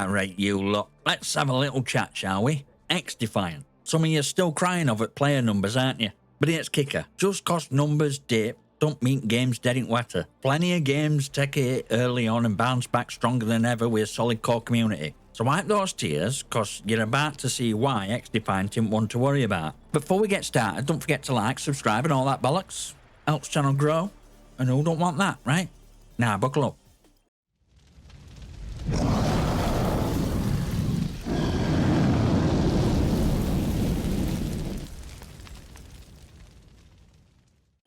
Right, you lot. Let's have a little chat, shall we? XDefiant. Some of you are still crying over player numbers, aren't you? But here's kicker. Just cause numbers dip don't mean games dead in wetter. Plenty of games take a hit early on and bounce back stronger than ever with a solid core community. So wipe those tears, cause you're about to see why XDefiant didn't want to worry about. Before we get started, don't forget to like, subscribe and all that bollocks. Helps channel grow. And who don't want that, right? Now buckle up.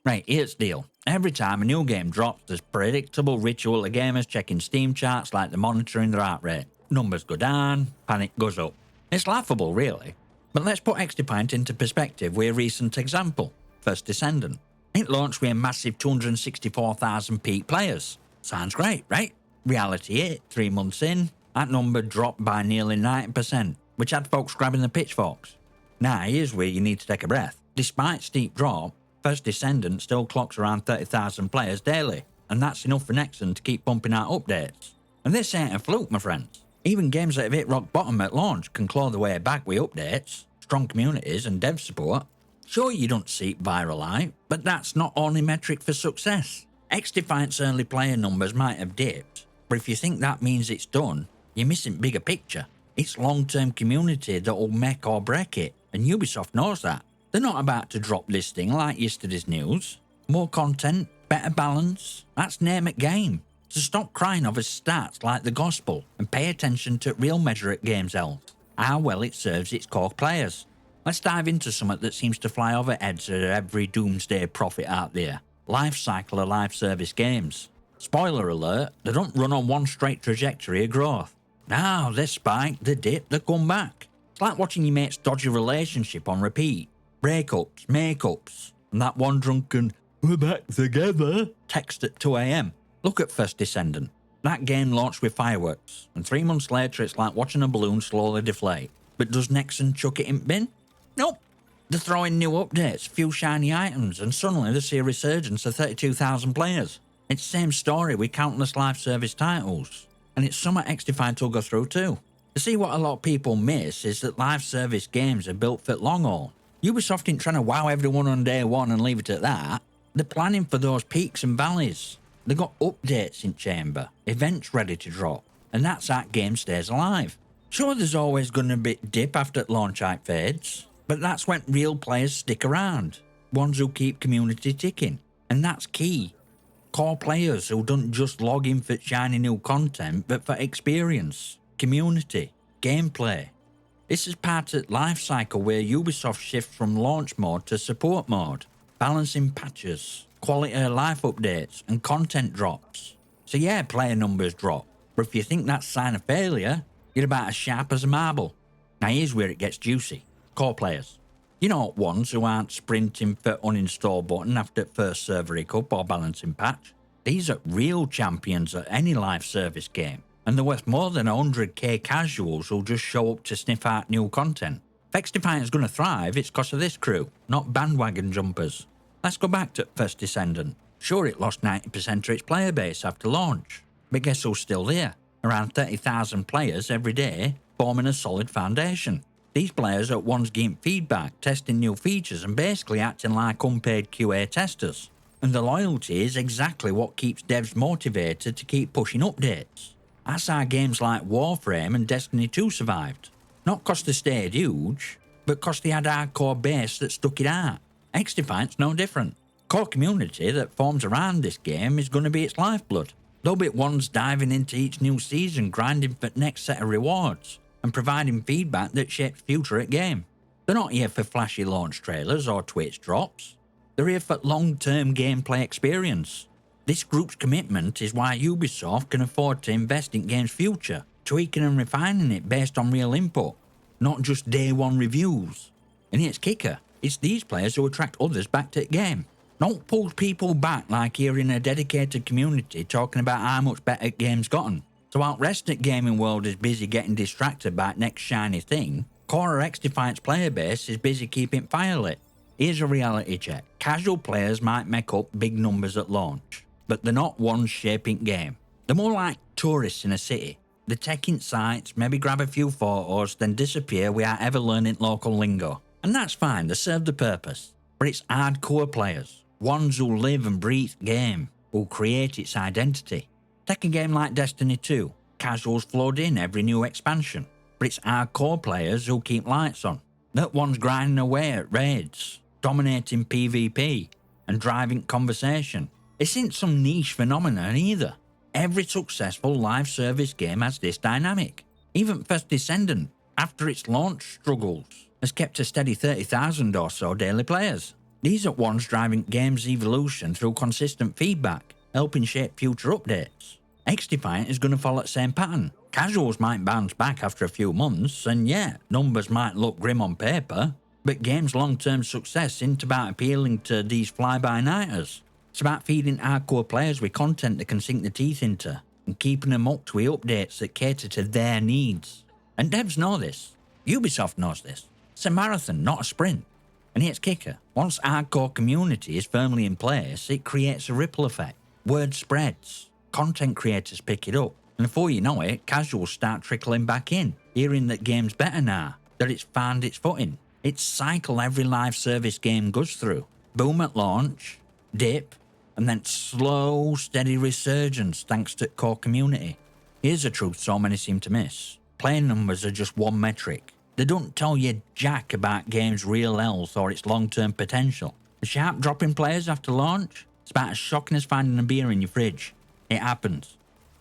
Right, here's the deal. Every time a new game drops, there's predictable ritual of gamers checking Steam charts like they're monitoring their heart rate. Numbers go down, panic goes up. It's laughable, really. But let's put XDefiant into perspective with a recent example. First Descendant. It launched with a massive 264,000 peak players. Sounds great, right? Reality hit, 3 months in, that number dropped by nearly 90%, which had folks grabbing the pitchforks. Now, here's where you need to take a breath. Despite steep drop, First Descendant still clocks around 30,000 players daily, and that's enough for Nexon to keep pumping out updates. And this ain't a fluke, my friends. Even games that have hit rock bottom at launch can claw their way back with updates, strong communities and dev support. Sure, you don't seek viral hype, but that's not only metric for success. XDefiant's early player numbers might have dipped, but if you think that means it's done, you're missing bigger picture. It's long-term community that will make or break it, and Ubisoft knows that. They're not about to drop this thing like yesterday's news. More content, better balance, that's name it game. So stop crying over stats like the gospel and pay attention to real measure at game's health, how well it serves its core players. Let's dive into something that seems to fly over heads of every doomsday prophet out there. Lifecycle of live service games. Spoiler alert, they don't run on one straight trajectory of growth. Now they spike, they dip, they come back. It's like watching your mate's dodgy relationship on repeat. Breakups, makeups, and that one drunken, "we're back together" text at 2 AM. Look at First Descendant. That game launched with fireworks, and 3 months later it's like watching a balloon slowly deflate. But does Nexon chuck it in bin? Nope. They throw in new updates, few shiny items, and suddenly they see a resurgence of 32,000 players. It's the same story with countless live service titles, and it's something XDefiant will go through too. You see, what a lot of people miss is that live service games are built for long haul. Ubisoft ain't trying to wow everyone on day one and leave it at that. They're planning for those peaks and valleys. They've got updates in chamber, events ready to drop, and that's how game stays alive. Sure, there's always going to be a dip after launch hype fades, but that's when real players stick around, ones who keep community ticking, and that's key. Core players who don't just log in for shiny new content, but for experience, community, gameplay. This is part of life cycle where Ubisoft shifts from launch mode to support mode, balancing patches, quality of life updates, and content drops. So yeah, player numbers drop, but if you think that's a sign of failure, you're about as sharp as a marble. Now here's where it gets juicy. Core players. You know, ones who aren't sprinting for uninstall button after first server hiccup or balancing patch. These are real champions at any live service game, and they're worth more than 100k casuals who'll just show up to sniff out new content. If XDefiant's going to thrive, it's because of this crew, not bandwagon jumpers. Let's go back to First Descendant. Sure, it lost 90% of its player base after launch, but guess who's still there? Around 30,000 players every day, forming a solid foundation. These players are ones getting feedback, testing new features, and basically acting like unpaid QA testers. And the loyalty is exactly what keeps devs motivated to keep pushing updates. That's how games like Warframe and Destiny 2 survived. Not cause they stayed huge, but cause they had a hardcore base that stuck it out. XDefiant's no different. Core community that forms around this game is going to be its lifeblood. They'll be ones diving into each new season, grinding for the next set of rewards, and providing feedback that shapes future at game. They're not here for flashy launch trailers or Twitch drops. They're here for long-term gameplay experience. This group's commitment is why Ubisoft can afford to invest in game's future, tweaking and refining it based on real input, not just day one reviews. And its kicker, it's these players who attract others back to the game. Don't pull people back like you're in a dedicated community talking about how much better game's gotten. So while the rest of the gaming world is busy getting distracted by the next shiny thing, core XDefiant's player base is busy keeping fire lit. Here's a reality check. Casual players might make up big numbers at launch, but they're not ones shaping game. They're more like tourists in a city. They take in sights, maybe grab a few photos, then disappear without ever learning local lingo. And that's fine, they serve the purpose. But it's hardcore players, ones who live and breathe game, who create its identity. Take a game like Destiny 2. Casuals flood in every new expansion, but it's hardcore players who keep lights on. That one's grinding away at raids, dominating PvP, and driving conversation. It isn't some niche phenomenon either. Every successful live service game has this dynamic. Even first Descendant, after its launch struggles, has kept a steady 30,000 or so daily players. These are ones driving game's evolution through consistent feedback, helping shape future updates. XDefiant is going to follow the same pattern. Casuals might bounce back after a few months, and yeah, numbers might look grim on paper, but game's long-term success isn't about appealing to these fly-by-nighters. It's about feeding hardcore players with content they can sink their teeth into, and keeping them up to updates that cater to their needs. And devs know this. Ubisoft knows this. It's a marathon, not a sprint. And here's kicker. Once hardcore community is firmly in place, it creates a ripple effect. Word spreads. Content creators pick it up. And before you know it, casuals start trickling back in, hearing that game's better now, that it's found its footing. It's cycle every live service game goes through. Boom at launch, dip, and then slow, steady resurgence thanks to core community. Here's a truth so many seem to miss. Player numbers are just one metric. They don't tell you jack about game's real health or its long-term potential. The sharp drop in players after launch, it's about as shocking as finding a beer in your fridge. It happens.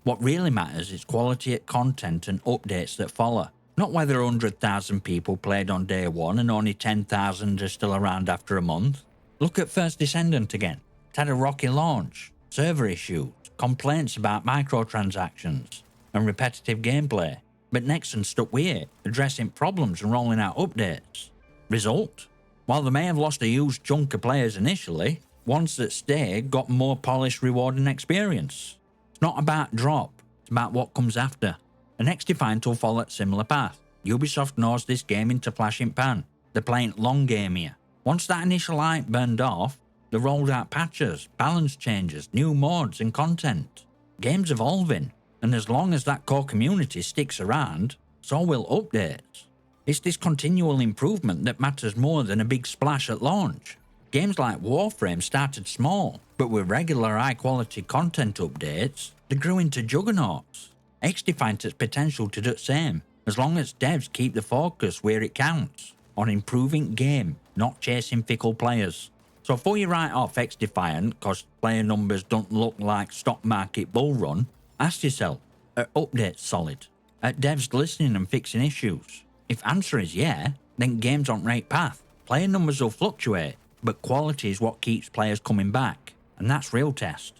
What really matters is quality of content and updates that follow. Not whether 100,000 people played on day one and only 10,000 are still around after a month. Look at first Descendant again. It had a rocky launch, server issues, complaints about microtransactions, and repetitive gameplay. But Nexon stuck with it, addressing problems and rolling out updates. Result? While they may have lost a huge chunk of players initially, ones that stayed got more polished, rewarding experience. It's not about drop, it's about what comes after. And XDefiant will follow a similar path. Ubisoft knows this game into flashing pan. They're playing long game here. Once that initial hype burned off, they rolled out patches, balance changes, new mods and content. Game's evolving, and as long as that core community sticks around, so will updates. It's this continual improvement that matters more than a big splash at launch. Games like Warframe started small, but with regular high-quality content updates, they grew into juggernauts. XDefiant has potential to do the same, as long as devs keep the focus where it counts, on improving game, not chasing fickle players. So before you write off XDefiant cause player numbers don't look like stock market bull run, ask yourself, are updates solid? Are devs listening and fixing issues? If answer is yeah, then game's on right path. Player numbers will fluctuate, but quality is what keeps players coming back, and that's real test.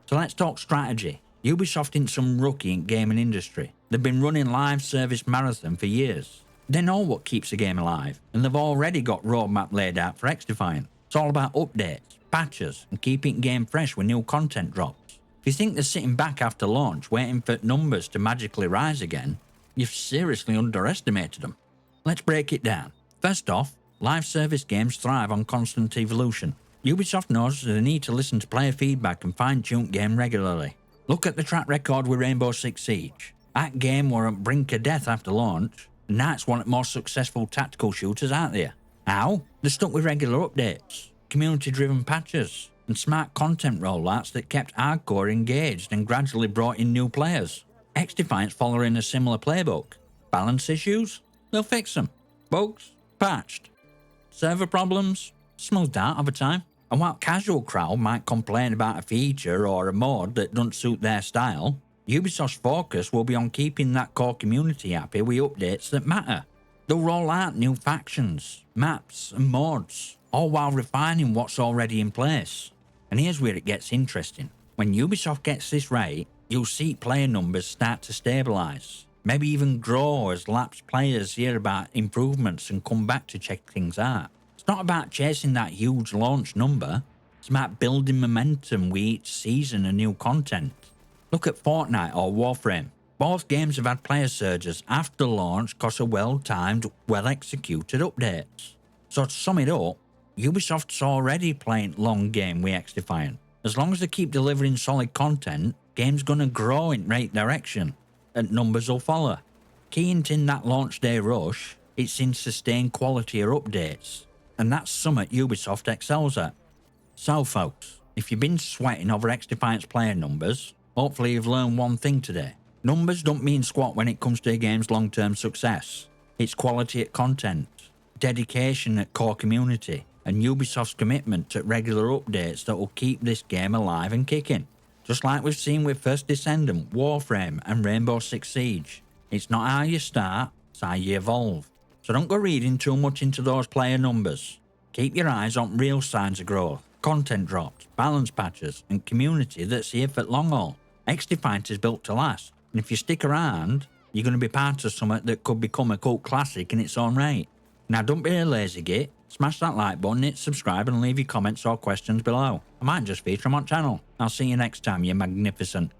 So let's talk strategy. Ubisoft ain't some rookie in gaming industry. They've been running live service marathon for years. They know what keeps a game alive, and they've already got roadmap laid out for XDefiant. It's all about updates, patches, and keeping game fresh when new content drops. If you think they're sitting back after launch waiting for numbers to magically rise again, you've seriously underestimated them. Let's break it down. First off, live service games thrive on constant evolution. Ubisoft knows they need to listen to player feedback and fine-tune game regularly. Look at the track record with Rainbow Six Siege. That game were on brink of death after launch, and now it's one of the most successful tactical shooters out there. How? They're stuck with regular updates, community-driven patches, and smart content rollouts that kept hardcore engaged and gradually brought in new players. XDefiant's following a similar playbook. Balance issues? They'll fix them. Bugs? Patched. Server problems? Smoothed out over time. And while casual crowd might complain about a feature or a mod that doesn't suit their style, Ubisoft's focus will be on keeping that core community happy with updates that matter. They'll roll out new factions, maps, and mods, all while refining what's already in place. And here's where it gets interesting. When Ubisoft gets this right, you'll see player numbers start to stabilise, maybe even grow as lapsed players hear about improvements and come back to check things out. It's not about chasing that huge launch number, it's about building momentum with each season and new content. Look at Fortnite or Warframe. Both games have had player surges after launch because of well-timed, well-executed updates. So to sum it up, Ubisoft's already playing long game with XDefiant. As long as they keep delivering solid content, game's gonna grow in right direction. and numbers will follow. Key ain't in that launch day rush, it's in sustained quality or updates, and that's something Ubisoft excels at. So folks, if you've been sweating over XDefiant's player numbers, hopefully you've learned one thing today. Numbers don't mean squat when it comes to a game's long-term success. It's quality at content, dedication at core community, and Ubisoft's commitment to regular updates that will keep this game alive and kicking. Just like we've seen with first Descendant, Warframe, and Rainbow Six Siege. It's not how you start, it's how you evolve. So don't go reading too much into those player numbers. Keep your eyes on real signs of growth, content drops, balance patches, and community that's here for long haul. XDefiant is built to last, and if you stick around, you're going to be part of something that could become a cult classic in its own right. Now don't be a lazy git, smash that like button, hit subscribe, and leave your comments or questions below. I might just feature them on channel. I'll see you next time, you magnificent.